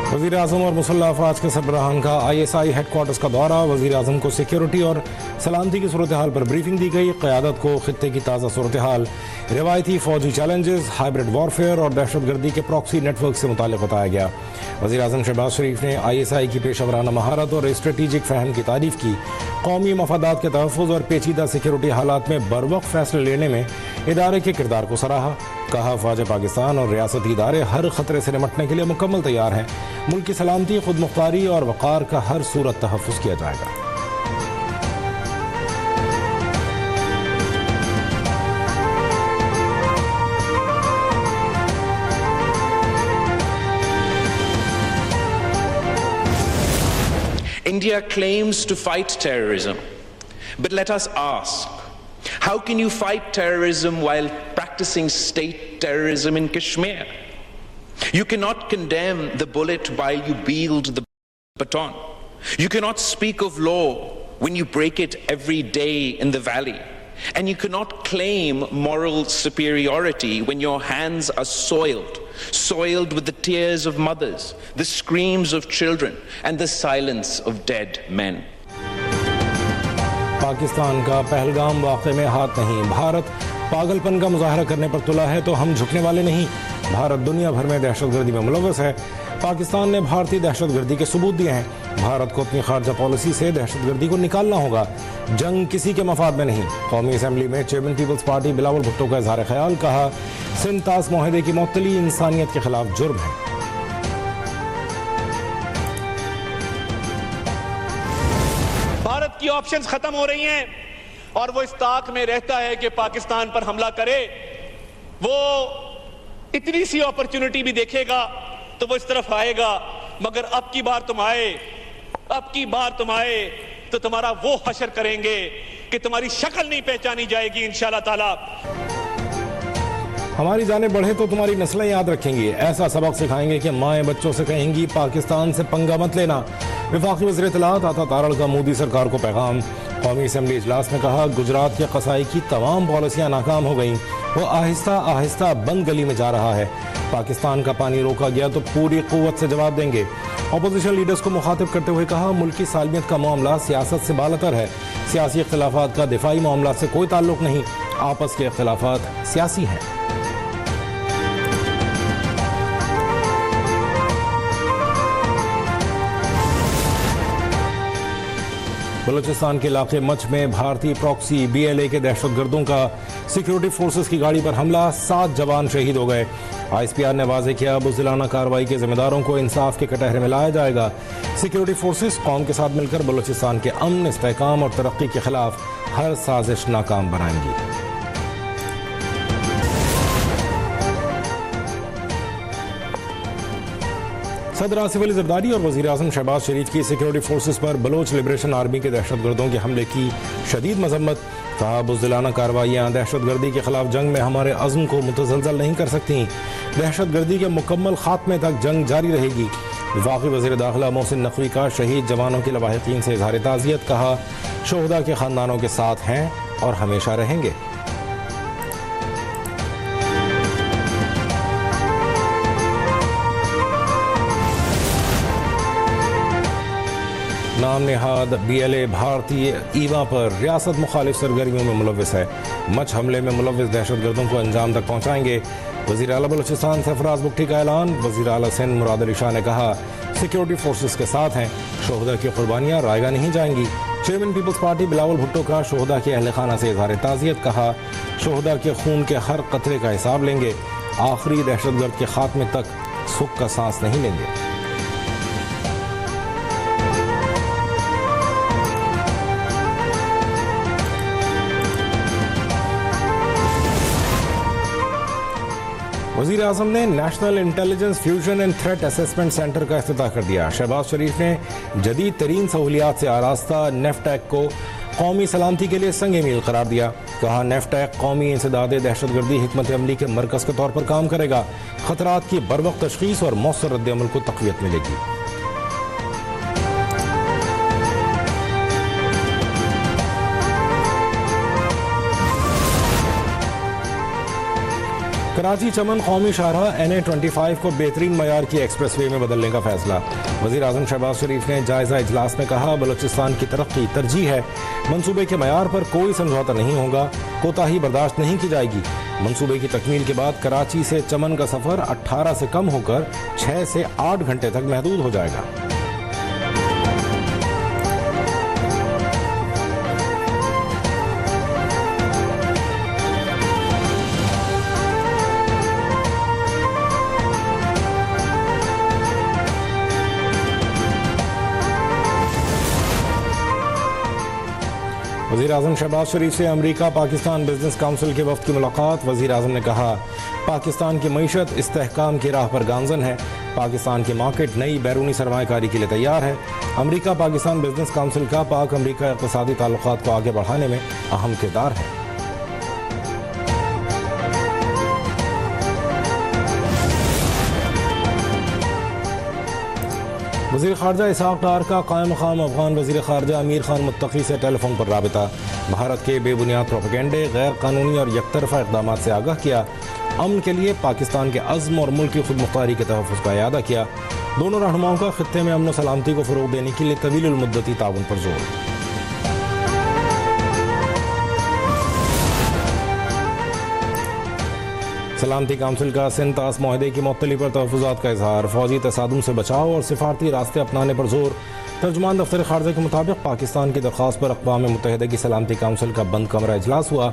वज़ीर-ए-आज़म और मुसल्लह अफ़वाज के सरबराहान का ISI हेडक्वार्टर्स का दौरा। वज़ीर-ए-आज़म को सिक्योरिटी और सलामती की सूरत हाल पर ब्रीफिंग दी गई। क़यादत को खित्ते की ताज़ा सूरत हाल, रिवायती फ़ौजी चैलेंजेस, हाइब्रिड वॉरफेयर और दहशतगर्दी के प्रॉक्सी नेटवर्क से मुताल्लिक़ बताया गया। वज़ीर-ए-आज़म शहबाज शरीफ ने ISI की पेशेवराना महारत और स्ट्रेटीजिक फ़हम की तारीफ़ की। कौमी मफादात के तहफ़्फ़ुज़ और पेचीदा सिक्योरिटी हालात में बरवक़्त फ़ैसले लेने में इदारे के किरदार को सराहा। कहा, फ़ौज पाकिस्तान और रियासती इदारे हर ख़तरे से निपटने के लिए मुकम्मल तैयार हैं। मुल्क की सलामती, खुद मुख्तारी और वक़ार का हर सूरत तहफ़्फ़ुज़ किया जाएगा। India claims to fight terrorism, but let us ask, how can you fight terrorism while practicing state terrorism in Kashmir? You cannot condemn the bullet while you wield the baton. You cannot speak of law when you break it every day in the valley. And you cannot claim moral superiority when your hands are soiled with the tears of mothers, the screams of children, and the silence of dead men. Pakistan का पहलगाम वाक़े में हाथ नहीं। भारत पागलपन का मुजाहरा करने पर तुला है तो हम झुकने वाले नहीं। भारत दुनिया भर में दहशतगर्दी में मुलव्वस है। पाकिस्तान ने भारतीय दहशतगर्दी के सबूत दिए हैं। भारत को अपनी खारजा पॉलिसी से दहशतगर्दी को निकालना होगा। जंग किसी के मफाद में नहीं। कौमी असम्बली में चेयरमैन पीपल्स पार्टी बिलावल भुट्टो का इजहार ख्याल। कहा, सिंध तास मुआहदे की मुअत्तली इंसानियत के खिलाफ जुर्म है। भारत की ऑप्शंस खत्म हो रही हैं और वो इस ताक में रहता है कि पाकिस्तान पर हमला करे। वो इतनी सी अपॉर्चुनिटी भी देखेगा तो वो इस तरफ आएगा, मगर अब की बार तुम आए तो तुम्हारा वो हशर करेंगे कि तुम्हारी शक्ल नहीं पहचानी जाएगी इंशाल्लाह ताला। हमारी जाने बढ़े तो तुम्हारी नस्लें याद रखेंगी। ऐसा सबक सिखाएंगे कि माएँ बच्चों से कहेंगी पाकिस्तान से पंगा मत लेना। वफाकी वज़ीर इत्तलाआत आता तारड़ का मोदी सरकार को पैगाम। कौमी असम्बली इजलास में कहा, गुजरात के कसाई की तमाम पॉलिसियाँ नाकाम हो गईं। वो आहिस्ता आहिस्ता बंद गली में जा रहा है। पाकिस्तान का पानी रोका गया तो पूरी क़ुव्वत से जवाब देंगे। अपोजिशन लीडर्स को मुखातिब करते हुए कहा, मुल्क की सालमियत का मामला सियासत से बालतर है। सियासी इख्तिलाफात का दिफाई मामला से कोई ताल्लुक नहीं। आपस के इख्तिलाफात सियासी हैं। बलूचिस्तान के इलाके मच में भारतीय प्रॉक्सी BLA के दहशतगर्दों का सिक्योरिटी फोर्सेस की गाड़ी पर हमला। 7 जवान शहीद हो गए। ISPR ने वाज़ेह किया, बुज़दिलाना कार्रवाई के जिम्मेदारों को इंसाफ के कटहरे में लाया जाएगा। सिक्योरिटी फोर्सेस कौम के साथ मिलकर बलूचिस्तान के अमन, इस्तेहकाम और तरक्की के खिलाफ हर साजिश नाकाम बनाएंगी। सदर आसिफ अली ज़रदारी और वज़ीर-ए-आज़म शहबाज शरीफ की सिक्योरिटी फोर्सेस पर बलोच लिबरेशन आर्मी के दहशतगर्दों के हमले की शदीद मजम्मत। कहा, बुज़दिलाना कार्रवाइयाँ दहशतगर्दी के खिलाफ जंग में हमारे अज़्म को मुतज़लज़ल नहीं कर सकती। दहशतगर्दी के मुकम्मल खात्मे तक जंग जारी रहेगी। वफाकी वज़ीर दाखिला मोहसिन नकवी का शहीद जवानों के लवाहिकीन से इज़हार ताज़ियत। कहा, शोहदा के ख़ानदानों के साथ हैं और हमेशा रहेंगे। नाम नेहाद BLA भारतीय ईवा पर रियासत मुखालिफ सरगर्मियों में मुलव्वस है। मच हमले में मुलव्वस दहशतगर्दों को अंजाम तक पहुँचाएंगे। वज़ीर आला बलूचिस्तान सरफराज बुगटी का ऐलान। वज़ीर आला सिंध मुराद अली शाह ने कहा, सिक्योरिटी फोर्सेस के साथ हैं। शोहदा की कुर्बानियाँ रायगा नहीं जाएंगी। चेयरमैन पीपल्स पार्टी बिलावल भुट्टो का शोहदा के अहल खाना से इज़हार ताज़ियत। कहा, शोहदा के खून के हर कतरे का हिसाब लेंगे। आखिरी दहशतगर्द के खात्मे तक सुख का सांस नहीं लेंगे। वज़ीर-ए-आज़म ने national intelligence fusion and threat assessment centre का इफ्तिताह कर दिया। शहबाज शरीफ ने जदीद तरीन सहूलियात से आरास्ता नेफ्टैक को कौमी सलामती के लिए संग मील करार दिया। कहा, नेफ्टैक कौमी इंसदाद दहशतगर्दी हिकमत अमली के मरकज़ के तौर पर काम करेगा। ख़तरात की बरवक़्त तशख़ीस और मौसर रद्द-ए-अमल को तक़वियत मिलेगी। कराची चमन कौमी शाहराह NA-25 को बेहतरीन मयार की एक्सप्रेसवे में बदलने का फैसला। वज़ीर आज़म शहबाज शरीफ ने जायज़ा इजलास में कहा, बलूचिस्तान की तरक्की तरजीह है, मंसूबे के मयार पर कोई समझौता नहीं होगा, कोताही बर्दाश्त नहीं की जाएगी। मंसूबे की तकमील के बाद कराची से चमन का सफ़र 18 से कम होकर 6 से 8 घंटे तक महदूद हो जाएगा। वज़ीर आज़म शहबाज शरीफ से अमरीका पाकिस्तान बिजनेस काउंसिल के वफ़द की मुलाकात। वज़ीर आज़म ने कहा, पाकिस्तान की मईशत इस्तेहकाम की राह पर गामज़न है, पाकिस्तान की मार्केट नई बैरूनी सरमायाकारी के लिए तैयार है। अमरीका पाकिस्तान बिजनेस काउंसिल का पाक अमरीका इक़्तिसादी ताल्लुक़ात को आगे बढ़ाने में अहम किरदार है। वज़ीर ख़ारजा इसहाक़ डार का क़ायम मक़ाम अफ़गान वज़ीर ख़ारजा अमीर ख़ान मुत्तक़ी से टेलीफोन पर राबिता। भारत के बेबुनियाद प्रोपेगेंडे, गैर कानूनी और यकतरफ़ा इक़दामात से आगाह किया। अमन के लिए पाकिस्तान के अज़्म और मुल्क की खुद मुख्तारी के तहफ़्फ़ुज़ का इयादा किया। दोनों रहनुमाओं का ख़ित्ते में अमन व सलामती को फ़रोग़ देने के लिए तवील मुद्दती ताउन पर जोर। सलामती काउंसिल का सिंध तास माहदे की मुअत्तली पर तहफ़्फ़ुज़ात का इज़हार। फ़ौजी तसादुम से बचाव और सिफारती रास्ते अपनाने पर जोर। तर्जुमान दफ्तर ख़ारजा के मुताबिक पाकिस्तान की दरख्वास्त पर अक़वाम मुत्तहिदा की सलामती काउंसिल का बंद कमरा इजलास हुआ।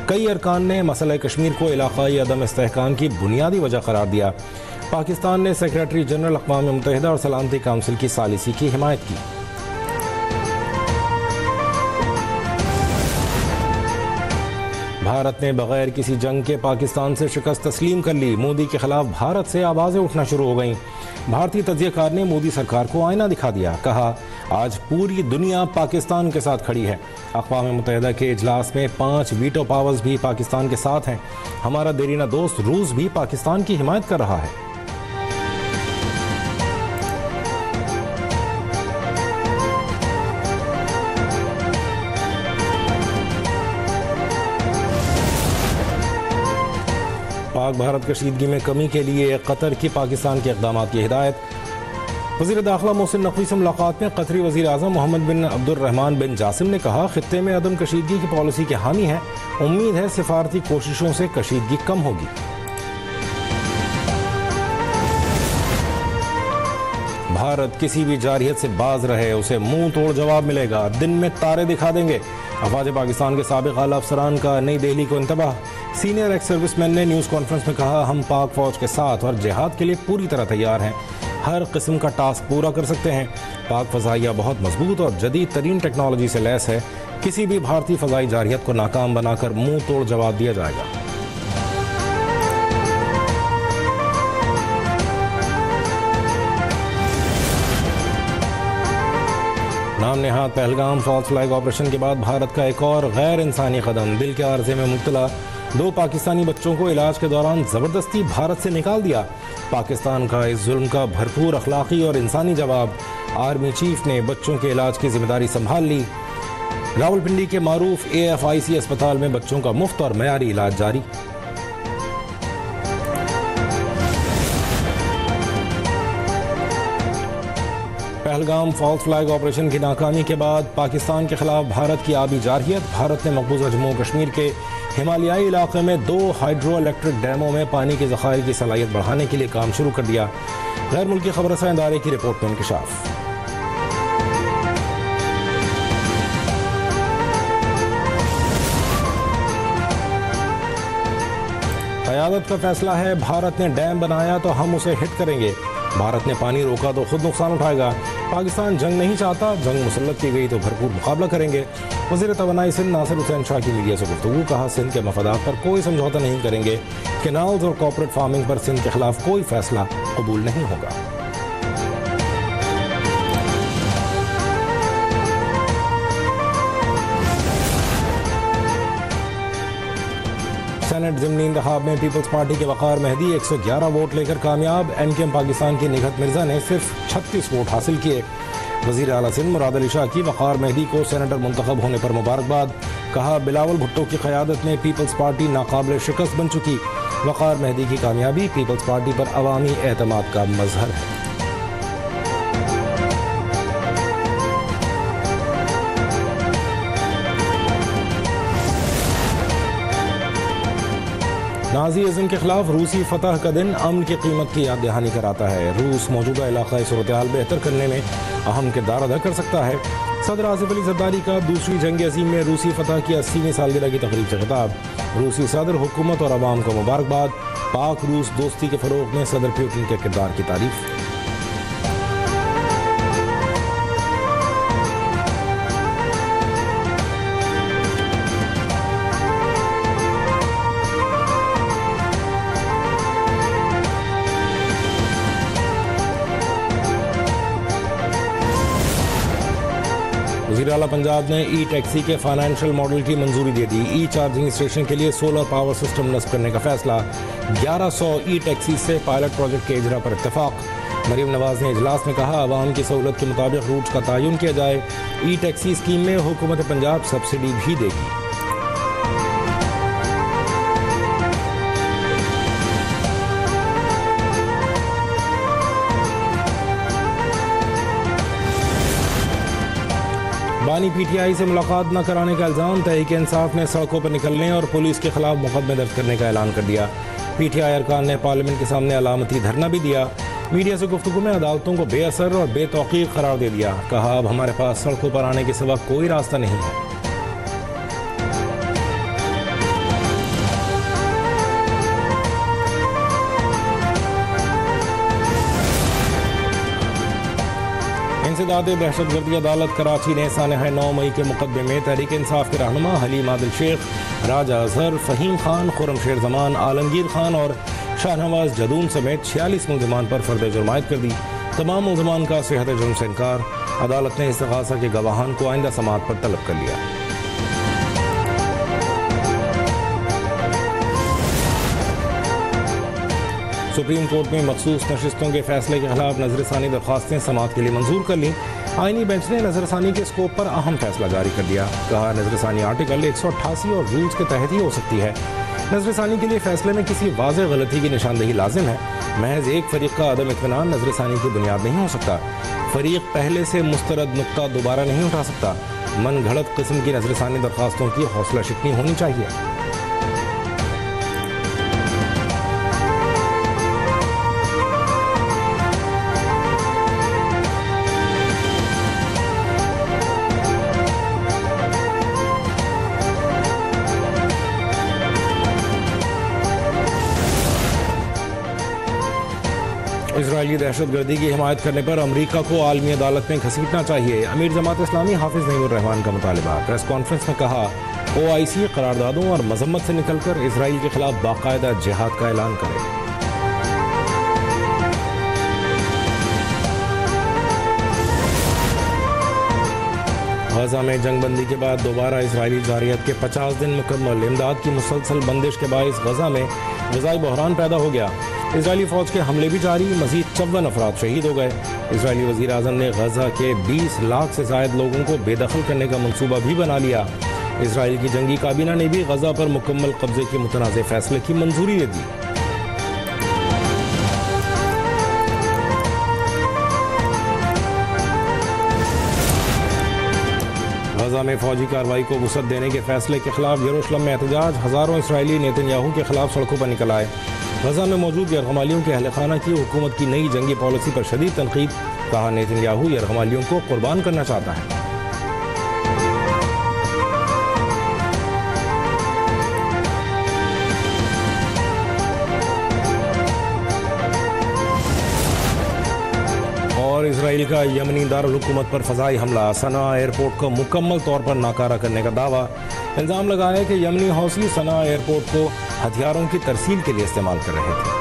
कई अरकान ने मसला कश्मीर को इलाक़ाई अदम इस्तेहकाम की बुनियादी वजह करार दिया। पाकिस्तान ने सेक्रेटरी जनरल अक़वाम मुत्तहिदा और सलामती काउंसिल की सालिसी की हिमायत की। भारत ने बगैर किसी जंग के पाकिस्तान से शिकस्त तस्लीम कर ली। मोदी के खिलाफ भारत से आवाज़ें उठना शुरू हो गईं। भारतीय तज्ज़ियाकार ने मोदी सरकार को आईना दिखा दिया। कहा, आज पूरी दुनिया पाकिस्तान के साथ खड़ी है। अक़वाम मुत्तहिदा के इजलास में 5 वीटो पावर्स भी पाकिस्तान के साथ हैं। हमारा देरीना दोस्त रूस भी पाकिस्तान की हिमायत कर रहा है। पाक भारत कशीदगी में कमी के लिए कतर की पाकिस्तान के इक़दामात की हिदायत। वज़ीर दाखिला मोहसिन नकवी से मुलाकात में कतरी वज़ीर आज़म मोहम्मद बिन अब्दुर्रहमान बिन जासिम ने कहा, खित्ते में अदम कशीदगी की पॉलिसी के हामी है। उम्मीद है सिफारती कोशिशों से कशीदगी कम होगी। भारत किसी भी जारहियत से बाज रहे, उसे मुंह तोड़ जवाब मिलेगा। दिन में तारे दिखा देंगे। अफवाज पाकिस्तान के साबिक़ आला अफसरान का नई दिल्ली को इंतबाह। सीनियर एक्स सर्विसमैन ने न्यूज़ कॉन्फ्रेंस में कहा, हम पाक फ़ौज के साथ और जिहाद के लिए पूरी तरह तैयार हैं। हर किस्म का टास्क पूरा कर सकते हैं। पाक फ़ज़ाइया बहुत मजबूत और जदीद तरीन टेक्नोलॉजी से लैस है। किसी भी भारतीय फ़ज़ाई जारहियत को नाकाम बनाकर मुंह तोड़ जवाब दिया जाएगा। नाम नेहाद पहलगाम फॉल्स फ्लैग ऑपरेशन के बाद भारत का एक और गैर इंसानी कदम। दिल के आर्जे में मुब्तला 2 पाकिस्तानी बच्चों को इलाज के दौरान ज़बरदस्ती भारत से निकाल दिया। पाकिस्तान का इस जुल्म का भरपूर अखलाकी और इंसानी जवाब। आर्मी चीफ ने बच्चों के इलाज की जिम्मेदारी संभाल ली। रावलपिंडी के मारूफ AFIC अस्पताल में बच्चों का मुफ्त और मयारी इलाज जारी। पहलगाम फॉल्स फ्लैग ऑपरेशन की नाकामी के बाद पाकिस्तान के खिलाफ भारत की आबी जारहियत। भारत ने मकबूजा जम्मू कश्मीर के हिमालयाई इलाके में 2 हाइड्रो इलेक्ट्रिक डैमों में पानी के ज़खायर की सलाहियत बढ़ाने के लिए काम शुरू कर दिया। गैर मुल्की खबरसां इदारे की रिपोर्ट में इंकशाफ। क़यादत का फैसला है, भारत ने डैम बनाया तो हम उसे हिट करेंगे। भारत ने पानी रोका तो खुद नुकसान उठाएगा। पाकिस्तान जंग नहीं चाहता, जंग मुसल्लत की गई तो भरपूर मुकाबला करेंगे। वज़ीर तवानाई सिंध नासिर हुसैन शाह की मीडिया से गुफ्तगू। कहा, सिंध के मफादात पर कोई समझौता नहीं करेंगे। कैनाल्स और कॉर्पोरेट फार्मिंग पर सिंध के खिलाफ कोई फैसला कबूल नहीं होगा। सेनेट ज़िमनी इंतखाब में पीपल्स पार्टी के वक़ार मेहदी 111 वोट लेकर कामयाब। MKM पाकिस्तान की निगहत मिर्ज़ा ने सिर्फ 36 वोट हासिल किए। वज़ीर आला सिंध मुराद अली शाह की वक़ार मेहदी को सेनेटर मुंतखब होने पर मुबारकबाद। कहा, बिलावल भुट्टो की क़यादत में पीपल्स पार्टी नाकाबिल शिकस्त बन चुकी। वक़ार मेहदी की कामयाबी पीपल्स पार्टी पर अवामी एतमाद का मजहर है। नाज़ी-इज़्म के खिलाफ रूसी फतह का दिन अमन की कीमत की याद दहानी कराता है। रूस मौजूदा इलाक़ाई सूरत-ए-हाल बेहतर करने में अहम किरदार अदा कर सकता है। सदर आसिफ अली ज़रदारी का दूसरी जंग अज़ीम में रूसी फतह की 80वीं सालगिरह की तकरीब से खिताब। रूसी सदर हुकूमत और अवाम को मुबारकबाद। पाक रूस दोस्ती के फ़रोग़ में सदर पुतिन के किरदार की तारीफ़। वज़ीर आला पंजाब ने ई टैक्सी के फाइनेंशियल मॉडल की मंजूरी दे दी। ई चार्जिंग स्टेशन के लिए सोलर पावर सिस्टम नस्ब करने का फैसला। 1100 ई टैक्सी से पायलट प्रोजेक्ट के इजरा पर इत्तेफाक। मरीम नवाज ने इजलास में कहा आवाम की सहूलत के मुताबिक रूट्स का तयन किया जाए। ई टैक्सी स्कीम में हुकूमत पंजाब सब्सिडी भी देगी। बानी पीटीआई से मुलाकात न कराने का इल्ज़ाम। तहरीक इंसाफ ने सड़कों पर निकलने और पुलिस के खिलाफ मुकदमे दर्ज करने का ऐलान कर दिया। पीटीआई अरकान ने पार्लियामेंट के सामने अलामती धरना भी दिया। मीडिया से गुफ्तगू में अदालतों को बेअसर और बेतौकीर करार दे दिया। कहा अब हमारे पास सड़कों पर आने के सिवा कोई रास्ता नहीं है। इंसदाद दहशतगर्दी अदालत कराची ने सानहा 9 मई के मुकदमे में तहरीक इंसाफ के रहनुमा हलीम आदिल शेख, राजा अजहर, फ़हीम खान, खुर्रमशेर ज़मान, आलमगीर खान और शाहनवाज जदून समेत 46 मुल्ज़मान पर फर्द जुर्मायत कर दी। तमाम मुल्ज़मान का सेहत जुर्म से इनकार। अदालत ने इस्तिग़ासा के गवाहान को आइंदा समाअत पर तलब कर लिया। सुप्रीम कोर्ट में मखसूस नशिस्तों के फैसले के खिलाफ नजरसानी दरख्वास्तें समाअत के लिए मंजूर कर लीं। आईनी बेंच ने नजरसानी के स्कोप पर अहम फैसला जारी कर दिया। कहा नजरसानी आर्टिकल 188 और रूल्स के तहत ही हो सकती है। नजरसानी के लिए फैसले में किसी वाज़ेह गलती की निशानदेही लाजिम है। महज एक फरीक का अदम इत्मीनान नजरसानी की बुनियाद नहीं हो सकता। फरीक पहले से मुस्तरद नुक्ता दोबारा नहीं उठा सकता। मन घड़त किस्म की नजरसानी दरख्वास्तों की हौसला शिकनी होनी चाहिए। इजरायली दहशतगर्दी की हिमायत करने पर अमरीका को आलमी अदालत में घसीटना चाहिए। अमीर जमात इस्लामी हाफिज नईमुर रहमान का मुतालबा। प्रेस कॉन्फ्रेंस में कहा OIC करारदादों और मजम्मत से निकलकर इसराइल के खिलाफ बाकायदा जिहाद का ऐलान करे। गजा में जंगबंदी के बाद दोबारा इसराइली जारियत के 50 दिन मुकम्मल। इमदाद की मुसलसल बंदिश के बायस गजा में ग़ज़ाई बहरान पैदा हो गया। इजरायली फ़ौज के हमले भी जारी। मज़ीद 54 अफराद शहीद हो गए। इजरायली वज़ीर आज़म ने गजा के 20 लाख से ज़ायद लोगों को बेदखल करने का मंसूबा भी बना लिया। इजराइल की जंगी काबीना ने भी गजा पर मुकम्मल कब्जे के मुतनाज़ फैसले की मंजूरी दे दी। गजा में फौजी कार्रवाई को वुसअत देने के फैसले के खिलाफ यरूशलेम में एहतजाज। हज़ारों इसराइली नेतन्याहू के खिलाफ सड़कों पर निकल आए। गजा में मौजूद यरगमालियों के अहल खाना की हुकूमत की नई जंगी पॉलिसी पर शदीद तनकीद। कहा नेतन्याहू यरगमालियों को कुर्बान करना चाहता है। और इसराइल का यमनी दारुल हुकूमत पर फ़ज़ाई हमला। सना एयरपोर्ट को मुकम्मल तौर पर नाकारा करने का दावा। इल्ज़ाम लगाया कि यमनी हौसी सना एयरपोर्ट को हथियारों की तरसील के लिए इस्तेमाल कर रहे थे।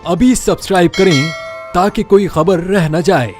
अभी सब्सक्राइब करें ताकि कोई खबर रह न जाए।